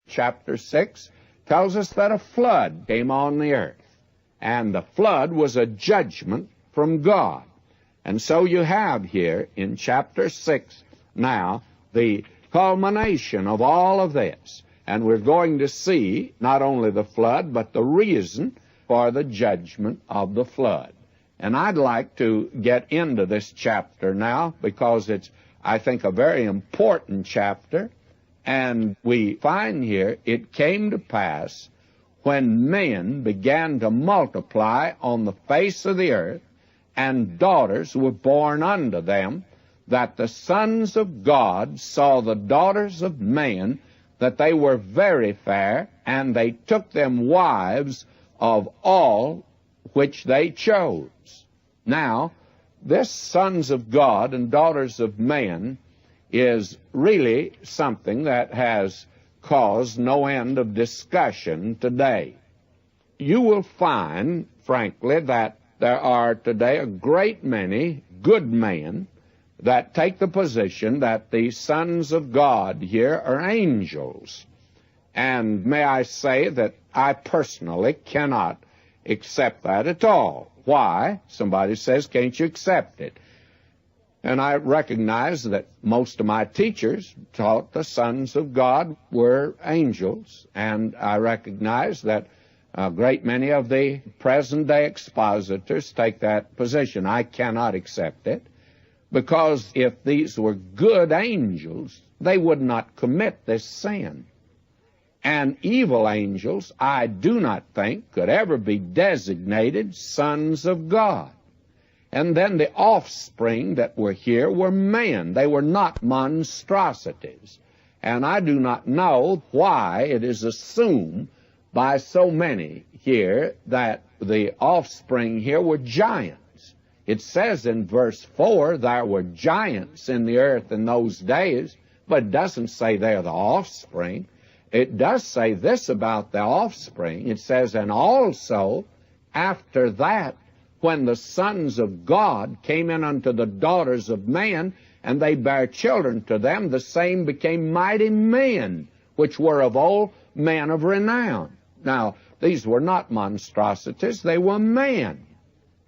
chapter 6 tells us that a flood came on the earth. And the flood was a judgment from God. And so you have here in chapter 6 now the culmination of all of this. And we're going to see not only the flood, but the reason for the judgment of the flood. And I'd like to get into this chapter now because it's, I think, a very important chapter. And we find here, it came to pass when men began to multiply on the face of the earth, and daughters were born unto them, that the sons of God saw the daughters of men, that they were very fair, and they took them wives of all which they chose. Now, this sons of God and daughters of men is really something that has caused no end of discussion today. You will find, frankly, that there are today a great many good men that take the position that the sons of God here are angels. And may I say that I personally cannot accept that at all. Why? Somebody says, can't you accept it? And I recognize that most of my teachers taught the sons of God were angels, and I recognize that a great many of the present-day expositors take that position. I cannot accept it, because if these were good angels, they would not commit this sin. And evil angels, I do not think, could ever be designated sons of God. And then the offspring that were here were men. They were not monstrosities. And I do not know why it is assumed by so many here that the offspring here were giants. It says in verse 4, there were giants in the earth in those days, but it doesn't say they're the offspring. It does say this about the offspring. It says, and also after that, when the sons of God came in unto the daughters of man, and they bare children to them, the same became mighty men, which were of old men of renown. Now, these were not monstrosities, they were men.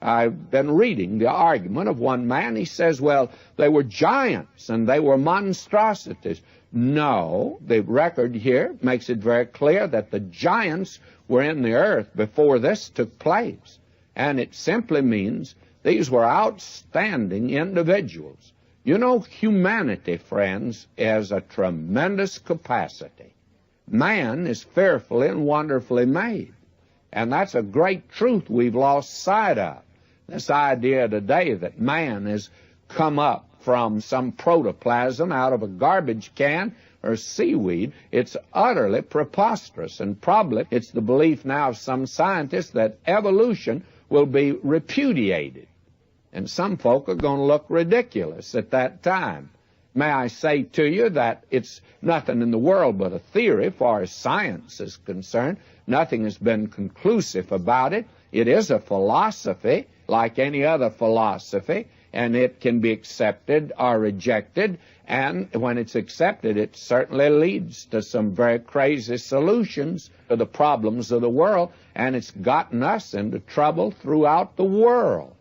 I've been reading the argument of one man. He says, well, they were giants and they were monstrosities. No, the record here makes it very clear that the giants were in the earth before this took place. And it simply means these were outstanding individuals. You know, humanity, friends, has a tremendous capacity. Man is fearfully and wonderfully made. And that's a great truth we've lost sight of. This idea today that man has come up from some protoplasm out of a garbage can or seaweed, it's utterly preposterous. And probably it's the belief now of some scientists that evolution will be repudiated. And some folk are going to look ridiculous at that time. May I say to you that it's nothing in the world but a theory as far as science is concerned. Nothing has been conclusive about it. It is a philosophy like any other philosophy, and it can be accepted or rejected. And when it's accepted, it certainly leads to some very crazy solutions to the problems of the world, and it's gotten us into trouble throughout the world.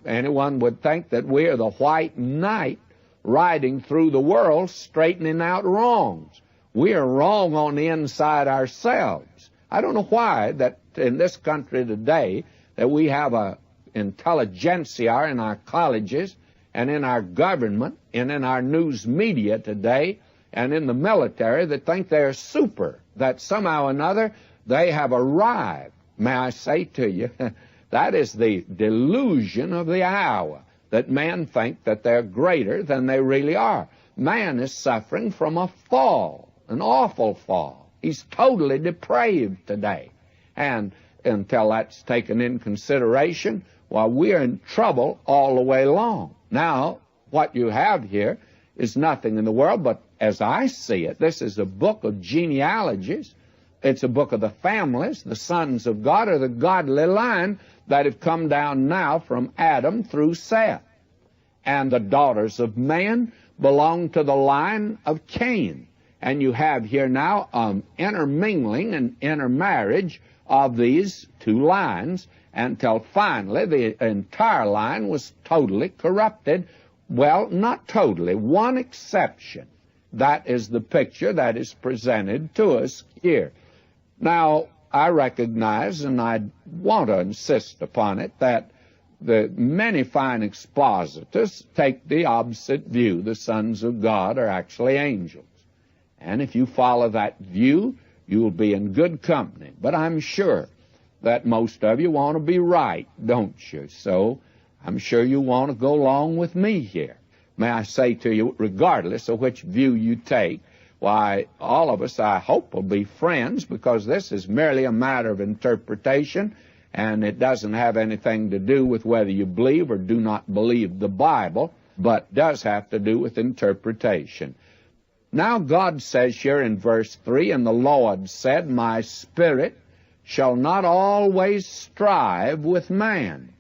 Anyone would think that we are the white knight riding through the world straightening out wrongs. We are wrong on the inside ourselves. I don't know why that in this country today that we have a intelligentsia in our colleges and in our government and in our news media today and in the military that think they're super, that somehow or another they have arrived. May I say to you, that is the delusion of the hour, that men think that they're greater than they really are. Man is suffering from a fall, an awful fall. He's totally depraved today. And until that's taken in consideration, well, we're in trouble all the way along. Now, what you have here is nothing in the world, but as I see it, this is a book of genealogies. It's a book of the families. The sons of God are the godly line that have come down now from Adam through Seth. And the daughters of man belong to the line of Cain. And you have here now intermingling and intermarriage of these two lines until finally the entire line was totally corrupted. Well, not totally. One exception. That is the picture that is presented to us here. Now, I recognize, and I want to insist upon it, that the many fine expositors take the opposite view. The sons of God are actually angels. And if you follow that view, you'll be in good company. But I'm sure that most of you want to be right, don't you? So I'm sure you want to go along with me here. May I say to you, regardless of which view you take, why, all of us, I hope, will be friends, because this is merely a matter of interpretation, and it doesn't have anything to do with whether you believe or do not believe the Bible, but does have to do with interpretation. Now God says here in verse 3, "And the Lord said, My spirit shall not always strive with man,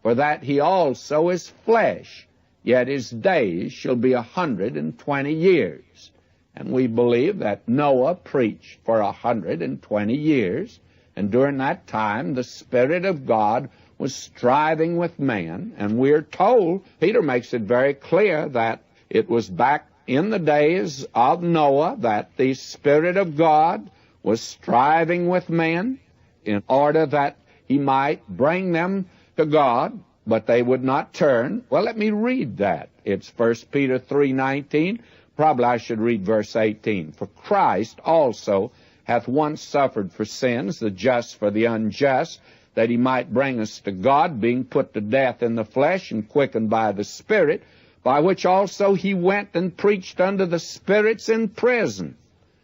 for that he also is flesh, yet his days shall be 120 years. And we believe that Noah preached for 120 years, and during that time the Spirit of God was striving with man. And we're told, Peter makes it very clear, that it was back in the days of Noah that the Spirit of God was striving with men in order that he might bring them to God, but they would not turn. Well, let me read that. It's 1 Peter 3:19. Probably I should read verse 18. "For Christ also hath once suffered for sins, the just for the unjust, that he might bring us to God, being put to death in the flesh and quickened by the Spirit, by which also he went and preached unto the spirits in prison."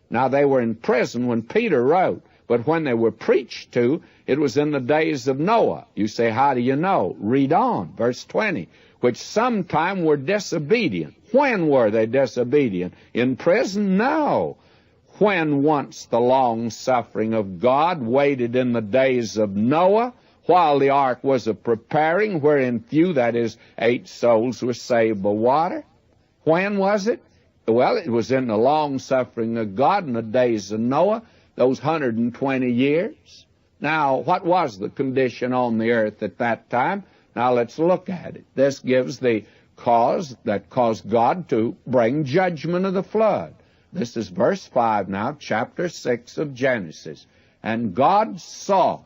Now they were in prison when Peter wrote, but when they were preached to, it was in the days of Noah. You say, how do you know? Read on, verse 20. "Which sometime were disobedient." When were they disobedient? In prison? No. When once the long-suffering of God waited in the days of Noah, while the ark was a-preparing, wherein few, that is, 8 souls, were saved by water. When was it? Well, it was in the long-suffering of God in the days of Noah, those 120 years. Now, what was the condition on the earth at that time? Now, let's look at it. This gives the cause that caused God to bring judgment of the flood. This is verse 5 now, chapter 6 of Genesis. "And God saw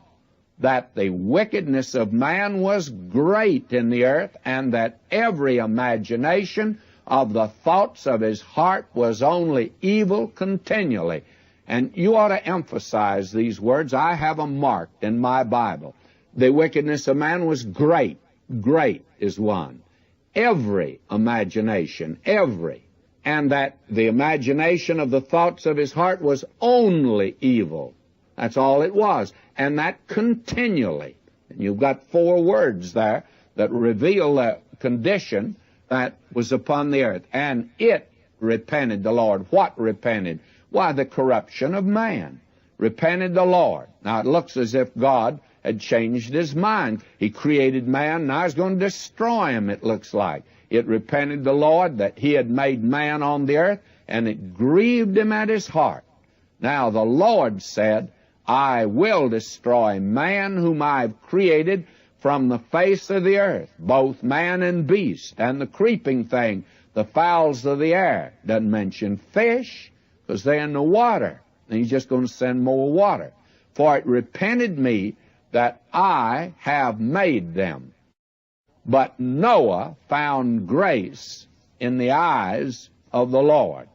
that the wickedness of man was great in the earth, and that every imagination of the thoughts of his heart was only evil continually." And you ought to emphasize these words. I have them marked in my Bible. The wickedness of man was great. Great is one. Every imagination, every. And that the imagination of the thoughts of his heart was only evil. That's all it was. And that continually. And you've got 4 words there that reveal the condition that was upon the earth. And it repented the Lord. What repented? Why, the corruption of man. Repented the Lord. Now, it looks as if God had changed his mind. He created man, now he's going to destroy him, it looks like. It repented the Lord that he had made man on the earth, and it grieved him at his heart. Now, the Lord said, "I will destroy man whom I have created from the face of the earth, both man and beast, and the creeping thing, the fowls of the air." Doesn't mention fish, because they're in the water. And he's just going to send more water. "For it repented me that I have made them." But Noah found grace in the eyes of the Lord.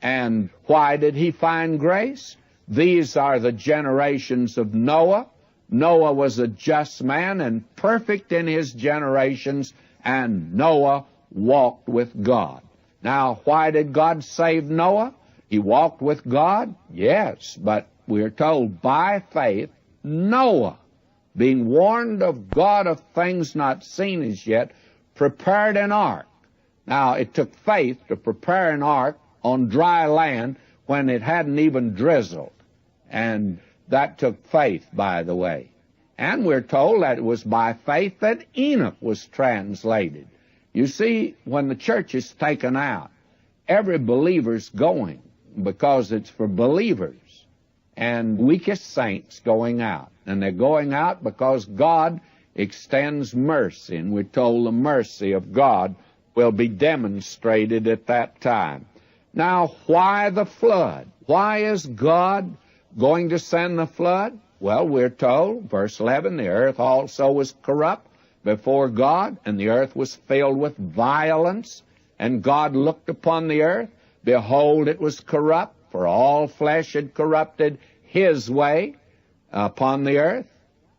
And why did he find grace? These are the generations of Noah. Noah was a just man and perfect in his generations, and Noah walked with God. Now, why did God save Noah? He walked with God? Yes, but we're told by faith, Noah, being warned of God of things not seen as yet, prepared an ark. Now, it took faith to prepare an ark on dry land when it hadn't even drizzled. And that took faith, by the way. And we're told that it was by faith that Enoch was translated. You see, when the church is taken out, every believer's going. because it's for believers and weakest saints going out. And they're going out because God extends mercy, and we're told the mercy of God will be demonstrated at that time. Now, why the flood? Why is God going to send the flood? Well, we're told, verse 11, the earth also was corrupt before God, and the earth was filled with violence. And God looked upon the earth. Behold, it was corrupt, for all flesh had corrupted his way upon the earth.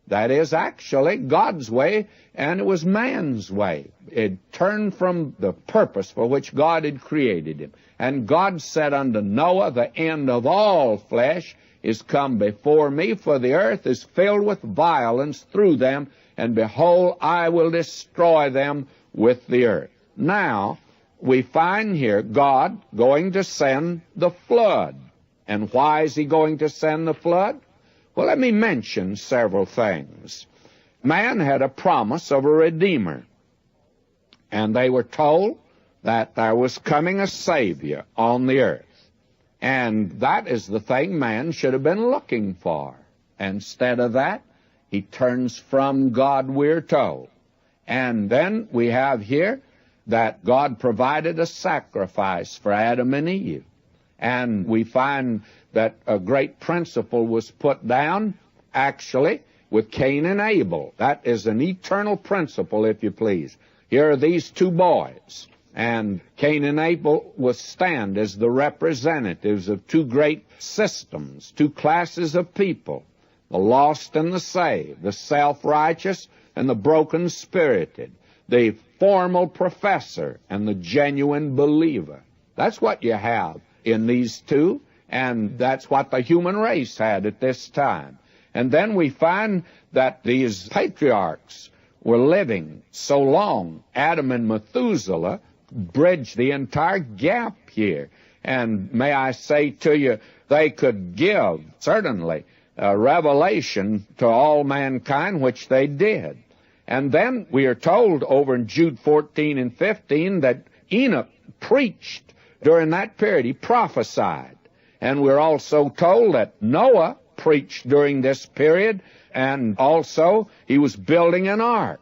That is actually God's way, and it was man's way. It turned from the purpose for which God had created him. And God said unto Noah, the end of all flesh is come before me, for the earth is filled with violence through them, and behold, I will destroy them with the earth. Now, we find here God going to send the flood. And why is he going to send the flood? Well, let me mention several things. Man had a promise of a Redeemer, and they were told that there was coming a Savior on the earth. And that is the thing man should have been looking for. Instead of that, he turns from God, we're told. And then we have here that God provided a sacrifice for Adam and Eve. And we find that a great principle was put down, actually, with Cain and Abel. That is an eternal principle, if you please. Here are these two boys, and Cain and Abel will stand as the representatives of two great systems, two classes of people, the lost and the saved, the self-righteous and the broken-spirited, the formal professor and the genuine believer. That's what you have in these two, and that's what the human race had at this time. And then we find that these patriarchs were living so long. Adam and Methuselah bridged the entire gap here. And may I say to you, they could give, certainly, a revelation to all mankind, which they did. And then we are told over in Jude 14 and 15 that Enoch preached during that period. He prophesied. And we're also told that Noah preached during this period, and also he was building an ark.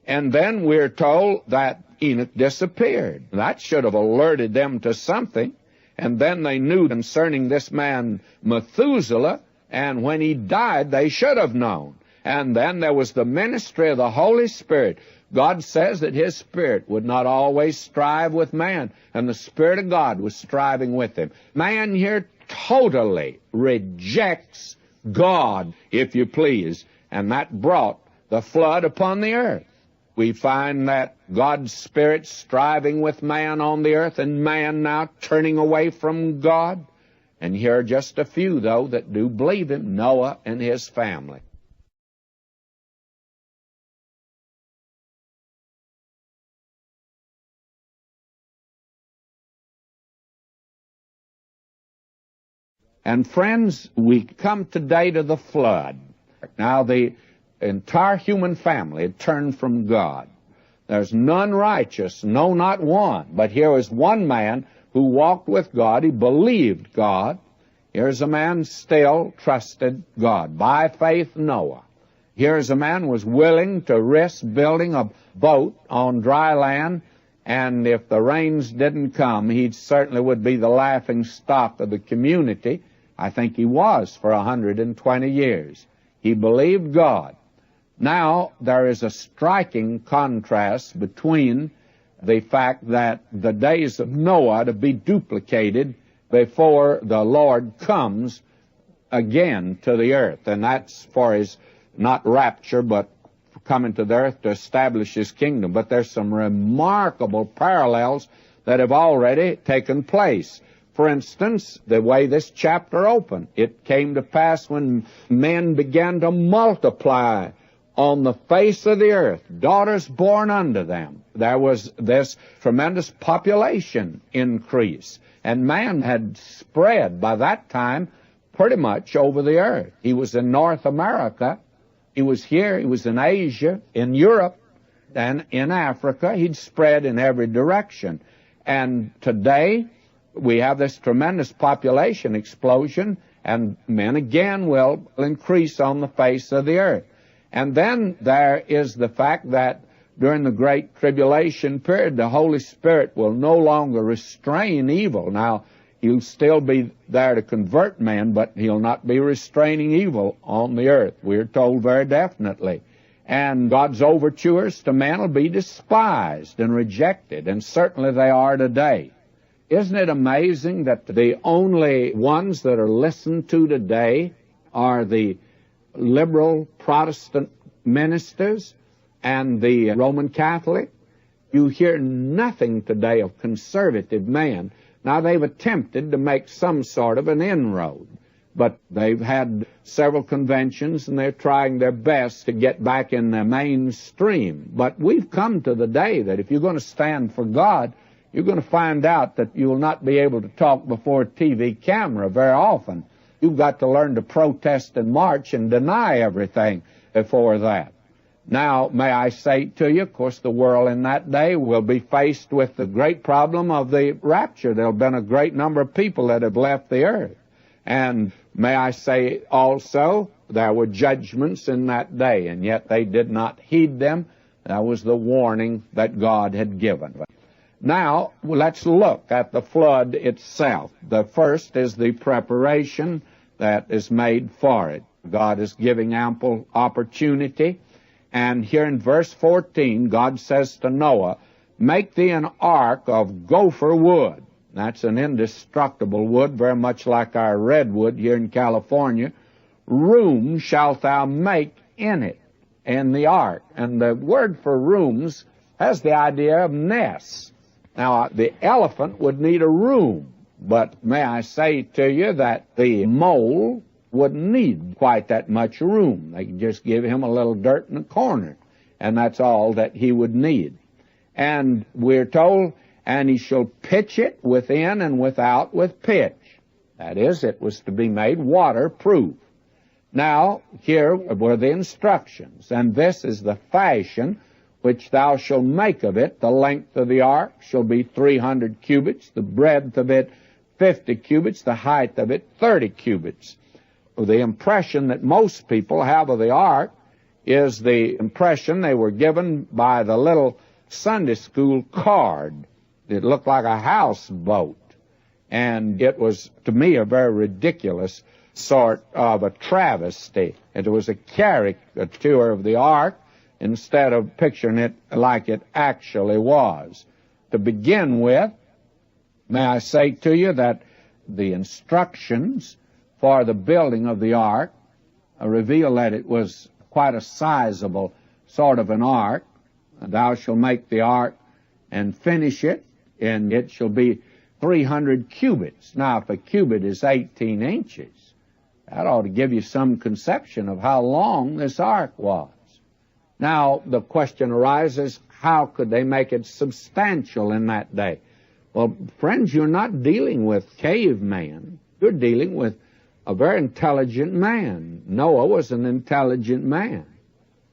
And then we're told that Enoch disappeared. That should have alerted them to something. And then they knew concerning this man Methuselah, and when he died, they should have known. And then there was the ministry of the Holy Spirit. God says that his Spirit would not always strive with man, and the Spirit of God was striving with him. Man here totally rejects God, if you please, and that brought the flood upon the earth. We find that God's Spirit striving with man on the earth, and man now turning away from God. And here are just a few, though, that do believe him, Noah and his family. And friends, we come today to the flood. Now, the entire human family had turned from God. There's none righteous, no, not one. But here was one man who walked with God. He believed God. Here's a man still trusted God. By faith, Noah. Here's a man who was willing to risk building a boat on dry land, and if the rains didn't come, he certainly would be the laughing stock of the community. I think he was for 120 years. He believed God. Now, there is a striking contrast between the fact that the days of Noah to be duplicated before the Lord comes again to the earth. And that's for his, not rapture, but coming to the earth to establish his kingdom. But there's some remarkable parallels that have already taken place. For instance, the way this chapter opened, it came to pass when men began to multiply on the face of the earth, daughters born unto them. There was this tremendous population increase, and man had spread by that time pretty much over the earth. He was in North America, he was here, he was in Asia, in Europe, and in Africa. He'd spread in every direction. And today, we have this tremendous population explosion, and men again will increase on the face of the earth. And then there is the fact that during the Great Tribulation period, the Holy Spirit will no longer restrain evil. Now, He'll still be there to convert men, but He'll not be restraining evil on the earth. We're told very definitely. And God's overtures to men will be despised and rejected, and certainly they are today. Isn't it amazing that the only ones that are listened to today are the liberal Protestant ministers and the Roman Catholic? You hear nothing today of conservative men. Now, they've attempted to make some sort of an inroad, but they've had several conventions, and they're trying their best to get back in the mainstream. But we've come to the day that if you're going to stand for God, you're going to find out that you will not be able to talk before a TV camera very often. You've got to learn to protest and march and deny everything before that. Now, may I say to you, of course, the world in that day will be faced with the great problem of the rapture. There have been a great number of people that have left the earth. And may I say also, there were judgments in that day, and yet they did not heed them. That was the warning that God had given. Now, let's look at the flood itself. The first is the preparation that is made for it. God is giving ample opportunity. And here in verse 14, God says to Noah, "Make thee an ark of gopher wood." That's an indestructible wood, very much like our redwood here in California. "Room shalt thou make in it," in the ark. And the word for rooms has the idea of nests. Now, the elephant would need a room, but may I say to you that the mole wouldn't need quite that much room. They could just give him a little dirt in the corner, and that's all that he would need. And we're told, "And he shall pitch it within and without with pitch." That is, it was to be made waterproof. Now, here were the instructions, "And this is the fashion which thou shalt make of it. The length of the ark shall be 300 cubits, the breadth of it 50 cubits, the height of it 30 cubits. The impression that most people have of the ark is the impression they were given by the little Sunday school card. It looked like a houseboat, and it was, to me, a very ridiculous sort of a travesty. It was a caricature of the ark instead of picturing it like it actually was. To begin with, may I say to you that the instructions for the building of the ark reveal that it was quite a sizable sort of an ark. "Thou shalt make the ark and finish it, and it shall be 300 cubits. Now, if a cubit is 18 inches, that ought to give you some conception of how long this ark was. Now, the question arises, how could they make it substantial in that day? Well, friends, you're not dealing with caveman. You're dealing with a very intelligent man. Noah was an intelligent man.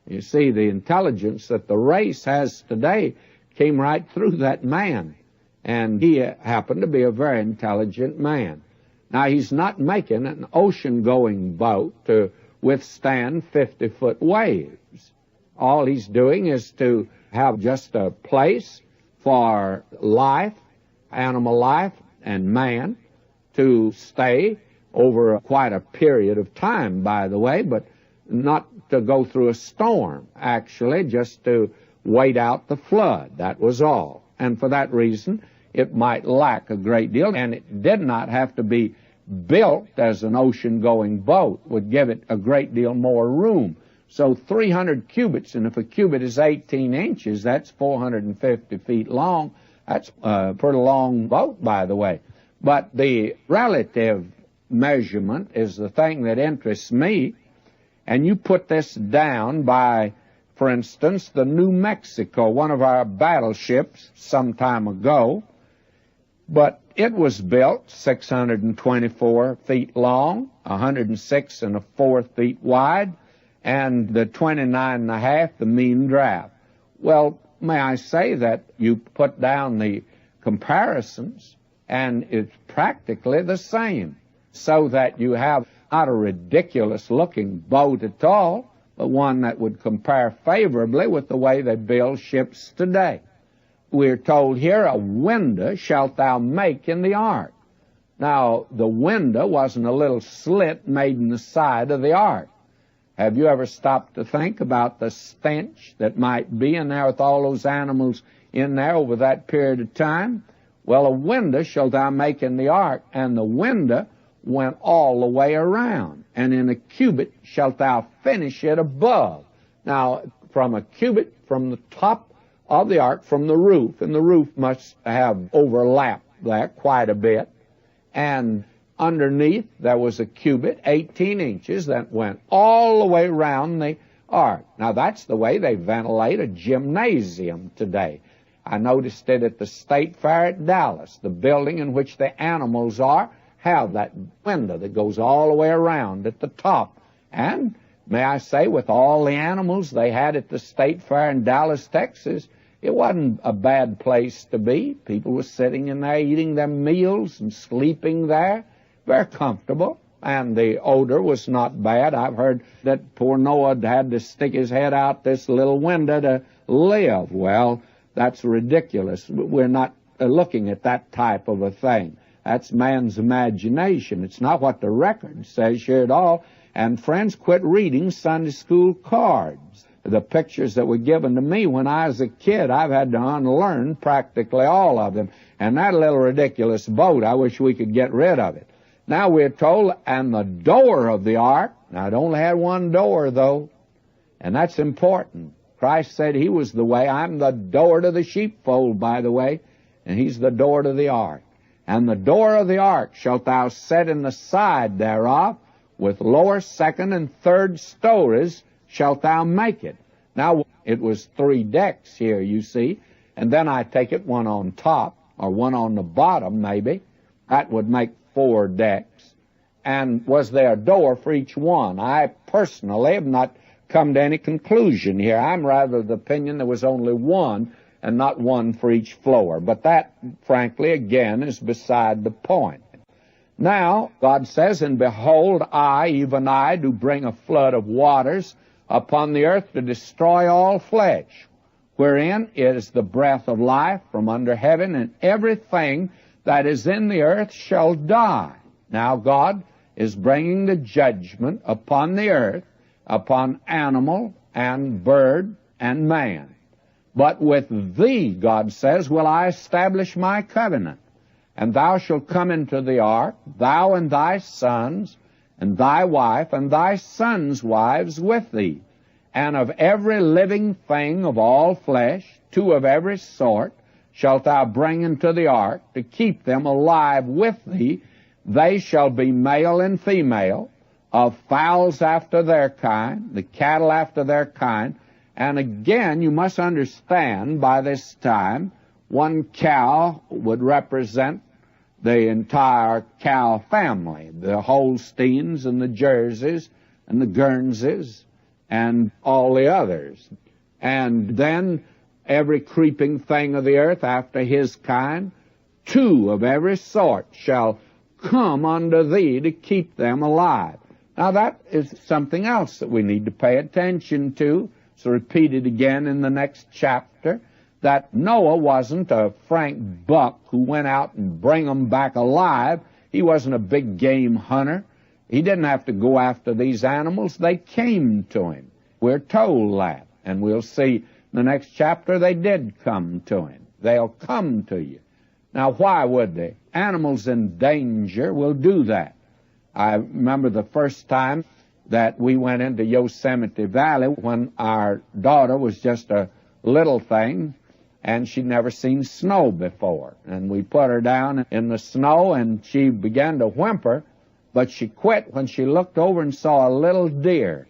You see, the intelligence that the race has today came right through that man, and he happened to be a very intelligent man. Now, he's not making an ocean-going boat to withstand 50-foot waves. All he's doing is to have just a place for life, animal life, and man to stay over quite a period of time, by the way, but not to go through a storm, actually, just to wait out the flood. That was all. And for that reason, it might lack a great deal, and it did not have to be built as an ocean-going boat, would give it a great deal more room. So 300 cubits, and if a cubit is 18 inches, that's 450 feet long. That's a pretty long boat, by the way. But the relative measurement is the thing that interests me, and you put this down by, for instance, the New Mexico, one of our battleships some time ago, but it was built 624 feet long, 106 1/4 feet wide, and the 29 1/2 the mean draft. Well, may I say that you put down the comparisons, and it's practically the same, so that you have not a ridiculous-looking boat at all, but one that would compare favorably with the way they build ships today. We're told here, a window shalt thou make in the ark. Now, the window wasn't a little slit made in the side of the ark. Have you ever stopped to think about the stench that might be in there with all those animals in there over that period of time? Well, a window shalt thou make in the ark, and the window went all the way around, and in a cubit shalt thou finish it above. Now, from a cubit, from the top of the ark, from the roof, and the roof must have overlapped there quite a bit, and underneath there was a cubit, 18 inches, that went all the way around the ark. Now, that's the way they ventilate a gymnasium today. I noticed it at the State Fair at Dallas. The building in which the animals are have that window that goes all the way around at the top. And may I say, with all the animals they had at the State Fair in Dallas, Texas, it wasn't a bad place to be. People were sitting in there eating their meals and sleeping there. Very comfortable. And the odor was not bad. I've heard that poor Noah had to stick his head out this little window to live. Well, that's ridiculous. We're not looking at that type of a thing. That's man's imagination. It's not what the record says here at all. And friends, quit reading Sunday school cards. The pictures that were given to me when I was a kid, I've had to unlearn practically all of them. And that little ridiculous boat, I wish we could get rid of it. Now we're told, and the door of the ark, now it only had one door though, and that's important. Christ said he was the way. I'm the door to the sheepfold, by the way, and he's the door to the ark. And the door of the ark shalt thou set in the side thereof, with lower, second, and third stories shalt thou make it. Now, it was 3 decks here, you see, and then I take it one on top, or one on the bottom, maybe. That would make 4 decks. And was there a door for each one? I personally have not come to any conclusion here. I'm rather of the opinion there was only one, and not one for each floor. But that, frankly, again, is beside the point. Now, God says, and behold, I, even I, do bring a flood of waters upon the earth to destroy all flesh, wherein is the breath of life from under heaven, and everything that is in the earth shall die. Now, God is bringing the judgment upon the earth, upon animal and bird and man. But with thee, God says, will I establish my covenant. And thou shalt come into the ark, thou and thy sons, and thy wife, and thy sons' wives with thee. And of every living thing of all flesh, 2 of every sort, shalt thou bring into the ark, to keep them alive with thee. They shall be male and female, of fowls after their kind, the cattle after their kind. And again, you must understand, by this time, 1 cow would represent the entire cow family, the Holsteins and the Jerseys and the Guernseys and all the others. And then every creeping thing of the earth after his kind, 2 of every sort shall come unto thee to keep them alive. Now that is something else that we need to pay attention to. It's repeated again in the next chapter, that Noah wasn't a frank buck who went out and bring them back alive. He wasn't a big game hunter. He didn't have to go after these animals. They came to him. We're told that. And we'll see in the next chapter they did come to him. They'll come to you. Now, why would they? Animals in danger will do that. I remember the first time that we went into Yosemite Valley when our daughter was just a little thing, and she'd never seen snow before. And we put her down in the snow, and she began to whimper, but she quit when she looked over and saw a little deer.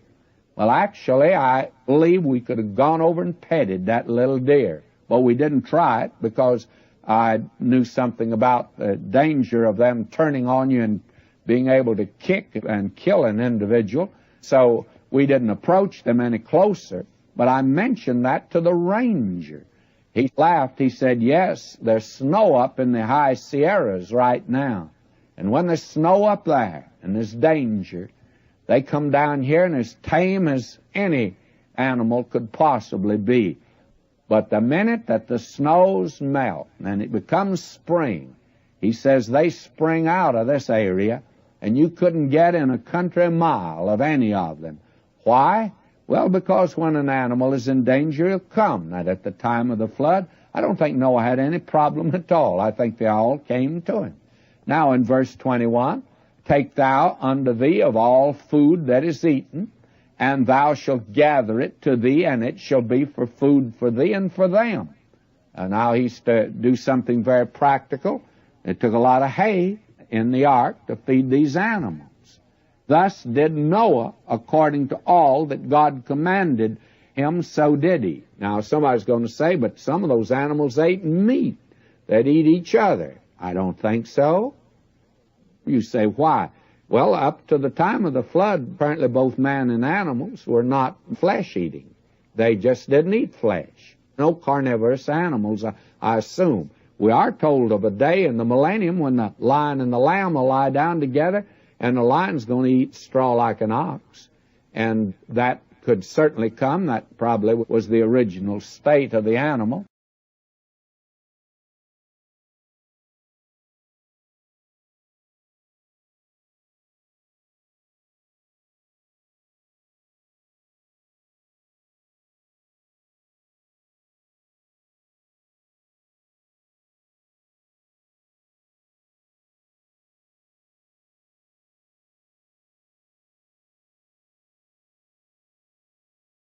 Well, actually, I believe we could have gone over and petted that little deer, but we didn't try it because I knew something about the danger of them turning on you and being able to kick and kill an individual, so we didn't approach them any closer. But I mentioned that to the ranger. He laughed. He said, yes, there's snow up in the high Sierras right now. And when there's snow up there and there's danger, they come down here and as tame as any animal could possibly be. But the minute that the snows melt and it becomes spring, he says they spring out of this area, and you couldn't get in a country mile of any of them. Why? Well, because when an animal is in danger, he'll come. That at the time of the flood, I don't think Noah had any problem at all. I think they all came to him. Now in verse 21, take thou unto thee of all food that is eaten, and thou shalt gather it to thee, and it shall be for food for thee and for them. And now he's to do something very practical. It took a lot of hay in the ark to feed these animals. Thus did Noah, according to all that God commanded him, so did he. Now somebody's going to say, but some of those animals ate meat. They'd eat each other. I don't think so. You say, why? Well, up to the time of the flood, apparently both man and animals were not flesh-eating. They just didn't eat flesh. No carnivorous animals, I assume. We are told of a day in the millennium when the lion and the lamb will lie down together, and the lion's going to eat straw like an ox. And that could certainly come. That probably was the original state of the animal.